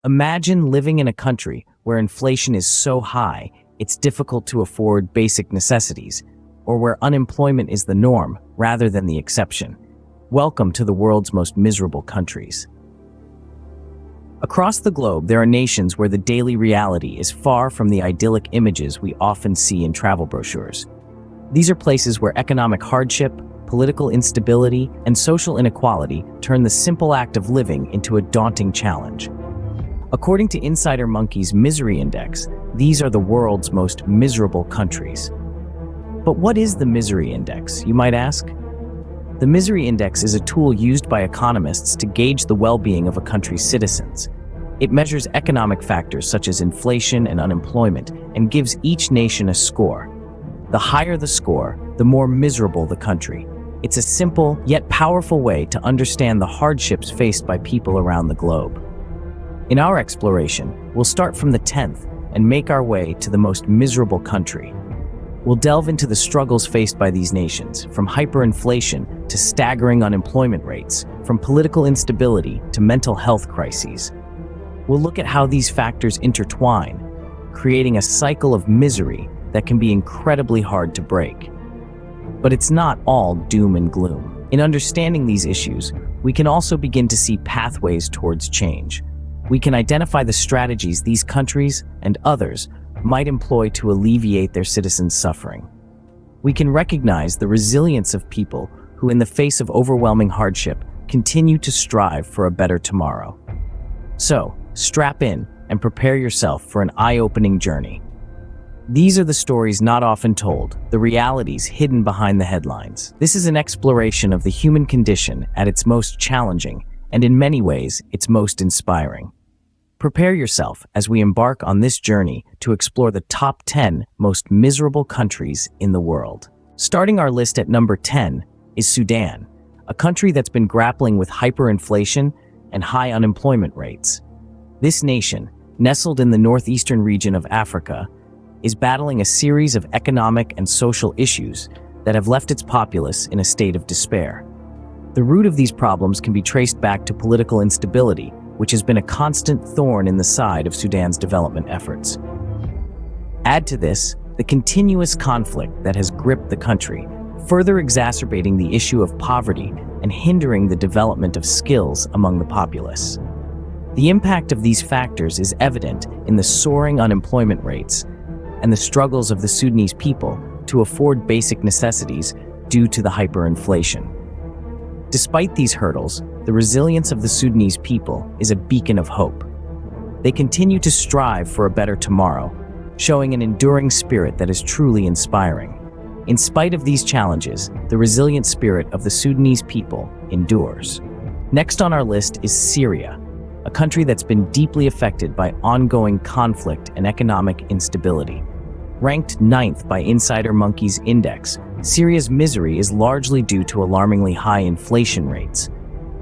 Imagine living in a country where inflation is so high it's difficult to afford basic necessities, or where unemployment is the norm rather than the exception. Welcome to the world's most miserable countries. Across the globe, there are nations where the daily reality is far from the idyllic images we often see in travel brochures. These are places where economic hardship, political instability, and social inequality turn the simple act of living into a daunting challenge. According to Insider Monkey's Misery Index, these are the world's most miserable countries. But what is the Misery Index, you might ask? The Misery Index is a tool used by economists to gauge the well-being of a country's citizens. It measures economic factors such as inflation and unemployment and gives each nation a score. The higher the score, the more miserable the country. It's a simple yet powerful way to understand the hardships faced by people around the globe. In our exploration, we'll start from the 10th and make our way to the most miserable country. We'll delve into the struggles faced by these nations, from hyperinflation to staggering unemployment rates, from political instability to mental health crises. We'll look at how these factors intertwine, creating a cycle of misery that can be incredibly hard to break. But it's not all doom and gloom. In understanding these issues, we can also begin to see pathways towards change. We can identify the strategies these countries and others might employ to alleviate their citizens' suffering. We can recognize the resilience of people who, in the face of overwhelming hardship, continue to strive for a better tomorrow. So, strap in and prepare yourself for an eye-opening journey. These are the stories not often told, the realities hidden behind the headlines. This is an exploration of the human condition at its most challenging, and in many ways, its most inspiring. Prepare yourself as we embark on this journey to explore the top 10 most miserable countries in the world. Starting our list at number 10 is Sudan, a country that's been grappling with hyperinflation and high unemployment rates. This nation, nestled in the northeastern region of Africa, is battling a series of economic and social issues that have left its populace in a state of despair. The root of these problems can be traced back to political instability, which has been a constant thorn in the side of Sudan's development efforts. Add to this the continuous conflict that has gripped the country, further exacerbating the issue of poverty and hindering the development of skills among the populace. The impact of these factors is evident in the soaring unemployment rates and the struggles of the Sudanese people to afford basic necessities due to the hyperinflation. Despite these hurdles, the resilience of the Sudanese people is a beacon of hope. They continue to strive for a better tomorrow, showing an enduring spirit that is truly inspiring. In spite of these challenges, the resilient spirit of the Sudanese people endures. Next on our list is Syria, a country that's been deeply affected by ongoing conflict and economic instability. Ranked 9th by Insider Monkey's Index, Syria's misery is largely due to alarmingly high inflation rates.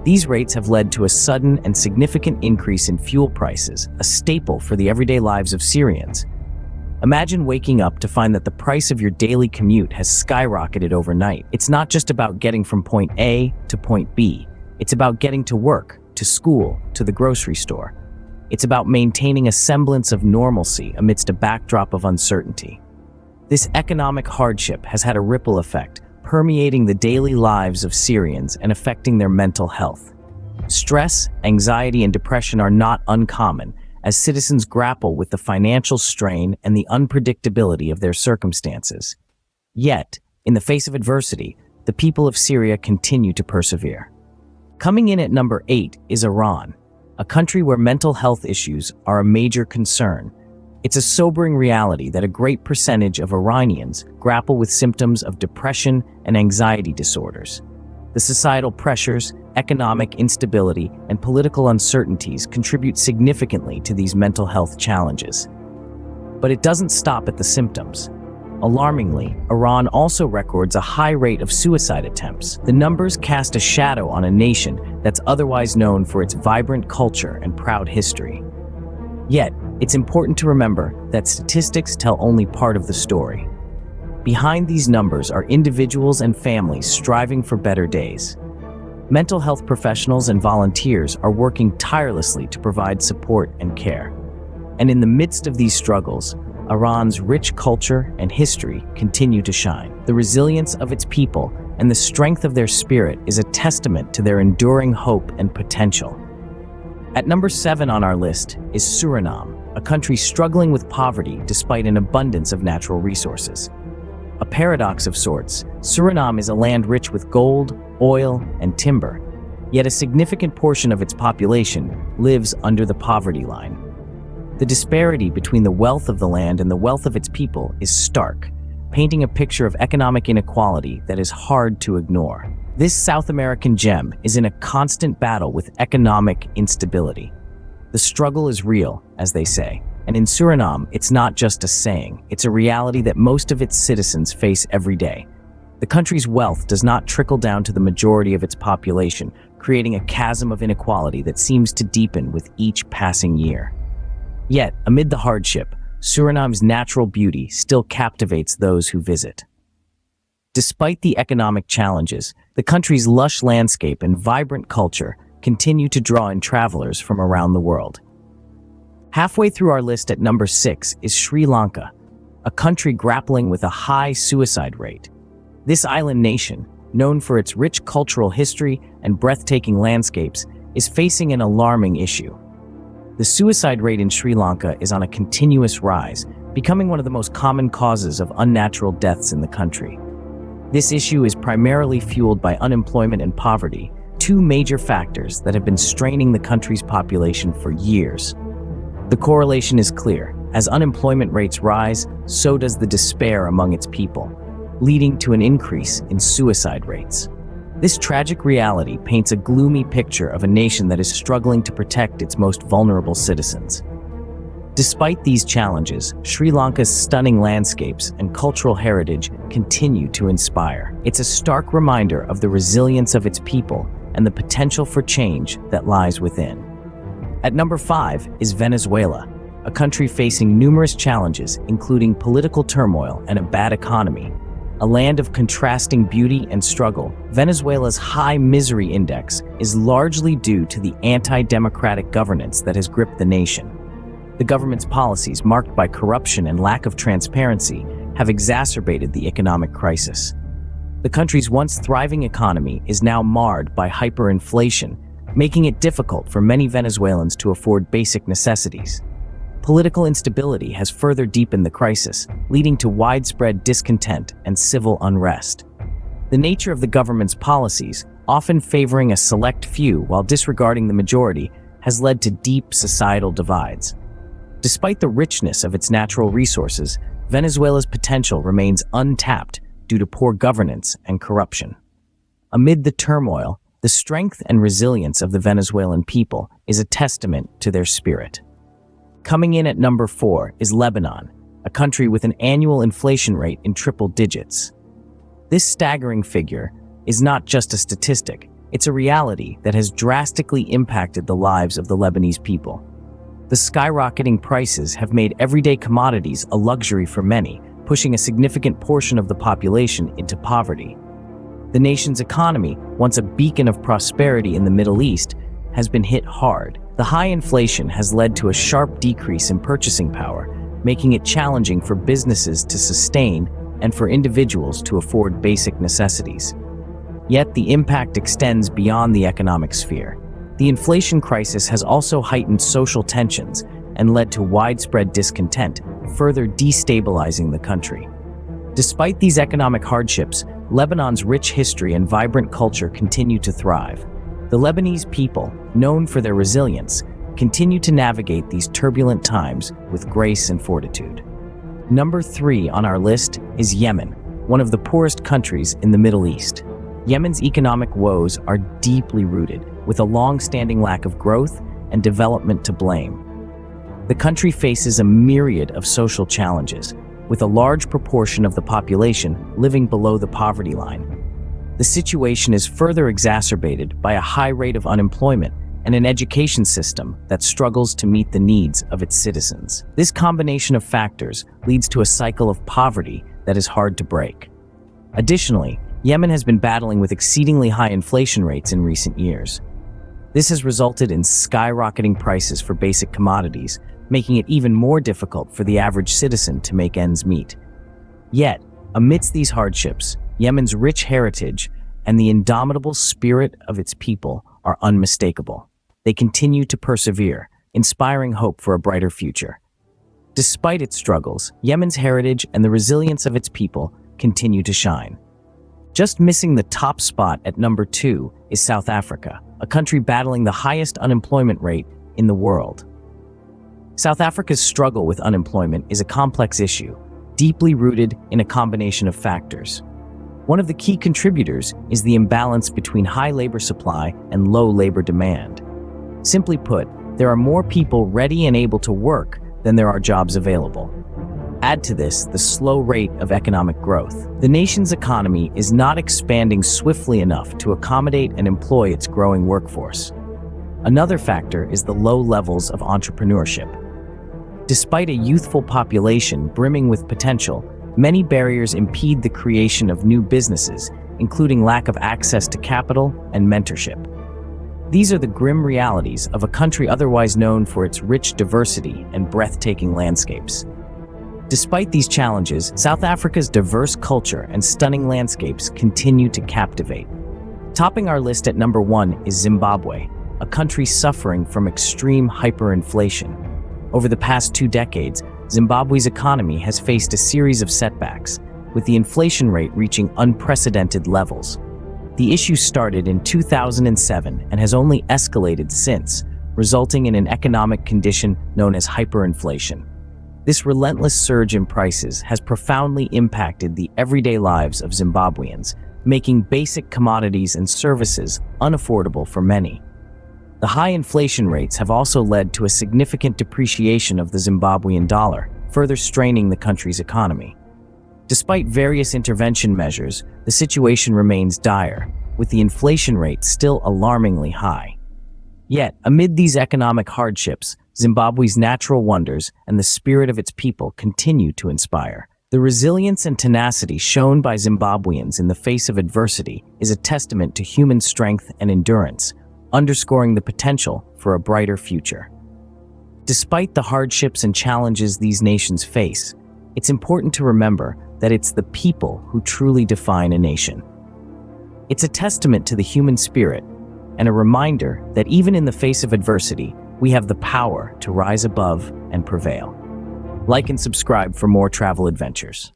These rates have led to a sudden and significant increase in fuel prices, a staple for the everyday lives of Syrians. Imagine waking up to find that the price of your daily commute has skyrocketed overnight. It's not just about getting from point A to point B. It's about getting to work, to school, to the grocery store. It's about maintaining a semblance of normalcy amidst a backdrop of uncertainty. This economic hardship has had a ripple effect, permeating the daily lives of Syrians and affecting their mental health. Stress, anxiety, and depression are not uncommon as citizens grapple with the financial strain and the unpredictability of their circumstances. Yet, in the face of adversity, the people of Syria continue to persevere. Coming in at number 8 is Iran, a country where mental health issues are a major concern. It's a sobering reality that a great percentage of Iranians grapple with symptoms of depression and anxiety disorders. The societal pressures, economic instability, and political uncertainties contribute significantly to these mental health challenges. But it doesn't stop at the symptoms. Alarmingly, Iran also records a high rate of suicide attempts. The numbers cast a shadow on a nation that's otherwise known for its vibrant culture and proud history. Yet, it's important to remember that statistics tell only part of the story. Behind these numbers are individuals and families striving for better days. Mental health professionals and volunteers are working tirelessly to provide support and care. And in the midst of these struggles, Iran's rich culture and history continue to shine. The resilience of its people and the strength of their spirit is a testament to their enduring hope and potential. At number 7 on our list is Suriname, a country struggling with poverty despite an abundance of natural resources. A paradox of sorts, Suriname is a land rich with gold, oil, and timber, yet a significant portion of its population lives under the poverty line. The disparity between the wealth of the land and the wealth of its people is stark, painting a picture of economic inequality that is hard to ignore. This South American gem is in a constant battle with economic instability. The struggle is real, as they say, and in Suriname, it's not just a saying, it's a reality that most of its citizens face every day. The country's wealth does not trickle down to the majority of its population, creating a chasm of inequality that seems to deepen with each passing year. Yet, amid the hardship, Suriname's natural beauty still captivates those who visit. Despite the economic challenges, the country's lush landscape and vibrant culture continue to draw in travelers from around the world. Halfway through our list at number 6 is Sri Lanka, a country grappling with a high suicide rate. This island nation, known for its rich cultural history and breathtaking landscapes, is facing an alarming issue. The suicide rate in Sri Lanka is on a continuous rise, becoming one of the most common causes of unnatural deaths in the country. This issue is primarily fueled by unemployment and poverty, two major factors that have been straining the country's population for years. The correlation is clear. As unemployment rates rise, so does the despair among its people, leading to an increase in suicide rates. This tragic reality paints a gloomy picture of a nation that is struggling to protect its most vulnerable citizens. Despite these challenges, Sri Lanka's stunning landscapes and cultural heritage continue to inspire. It's a stark reminder of the resilience of its people and the potential for change that lies within. At number 5 is Venezuela, a country facing numerous challenges, including political turmoil and a bad economy. A land of contrasting beauty and struggle, Venezuela's high misery index is largely due to the anti-democratic governance that has gripped the nation. The government's policies, marked by corruption and lack of transparency, have exacerbated the economic crisis. The country's once thriving economy is now marred by hyperinflation, making it difficult for many Venezuelans to afford basic necessities. Political instability has further deepened the crisis, leading to widespread discontent and civil unrest. The nature of the government's policies, often favoring a select few while disregarding the majority, has led to deep societal divides. Despite the richness of its natural resources, Venezuela's potential remains untapped due to poor governance and corruption. Amid the turmoil, the strength and resilience of the Venezuelan people is a testament to their spirit. Coming in at number 4 is Lebanon, a country with an annual inflation rate in triple digits. This staggering figure is not just a statistic, it's a reality that has drastically impacted the lives of the Lebanese people. The skyrocketing prices have made everyday commodities a luxury for many, pushing a significant portion of the population into poverty. The nation's economy, once a beacon of prosperity in the Middle East, has been hit hard. The high inflation has led to a sharp decrease in purchasing power, making it challenging for businesses to sustain and for individuals to afford basic necessities. Yet the impact extends beyond the economic sphere. The inflation crisis has also heightened social tensions and led to widespread discontent, further destabilizing the country. Despite these economic hardships, Lebanon's rich history and vibrant culture continue to thrive. The Lebanese people, known for their resilience, continue to navigate these turbulent times with grace and fortitude. Number 3 on our list is Yemen, one of the poorest countries in the Middle East. Yemen's economic woes are deeply rooted, with a long-standing lack of growth and development to blame. The country faces a myriad of social challenges, with a large proportion of the population living below the poverty line. The situation is further exacerbated by a high rate of unemployment and an education system that struggles to meet the needs of its citizens. This combination of factors leads to a cycle of poverty that is hard to break. Additionally, Yemen has been battling with exceedingly high inflation rates in recent years. This has resulted in skyrocketing prices for basic commodities, making it even more difficult for the average citizen to make ends meet. Yet, amidst these hardships, Yemen's rich heritage and the indomitable spirit of its people are unmistakable. They continue to persevere, inspiring hope for a brighter future. Despite its struggles, Yemen's heritage and the resilience of its people continue to shine. Just missing the top spot at number 2 is South Africa, a country battling the highest unemployment rate in the world. South Africa's struggle with unemployment is a complex issue, deeply rooted in a combination of factors. One of the key contributors is the imbalance between high labor supply and low labor demand. Simply put, there are more people ready and able to work than there are jobs available. Add to this the slow rate of economic growth. The nation's economy is not expanding swiftly enough to accommodate and employ its growing workforce. Another factor is the low levels of entrepreneurship. Despite a youthful population brimming with potential, many barriers impede the creation of new businesses, including lack of access to capital and mentorship. These are the grim realities of a country otherwise known for its rich diversity and breathtaking landscapes. Despite these challenges, South Africa's diverse culture and stunning landscapes continue to captivate. Topping our list at number 1 is Zimbabwe, a country suffering from extreme hyperinflation. Over the past 2 decades, Zimbabwe's economy has faced a series of setbacks, with the inflation rate reaching unprecedented levels. The issue started in 2007 and has only escalated since, resulting in an economic condition known as hyperinflation. This relentless surge in prices has profoundly impacted the everyday lives of Zimbabweans, making basic commodities and services unaffordable for many. The high inflation rates have also led to a significant depreciation of the Zimbabwean dollar, further straining the country's economy. Despite various intervention measures, the situation remains dire, with the inflation rate still alarmingly high. Yet, amid these economic hardships, Zimbabwe's natural wonders and the spirit of its people continue to inspire. The resilience and tenacity shown by Zimbabweans in the face of adversity is a testament to human strength and endurance, underscoring the potential for a brighter future. Despite the hardships and challenges these nations face, it's important to remember that it's the people who truly define a nation. It's a testament to the human spirit and a reminder that even in the face of adversity, we have the power to rise above and prevail. Like and subscribe for more travel adventures.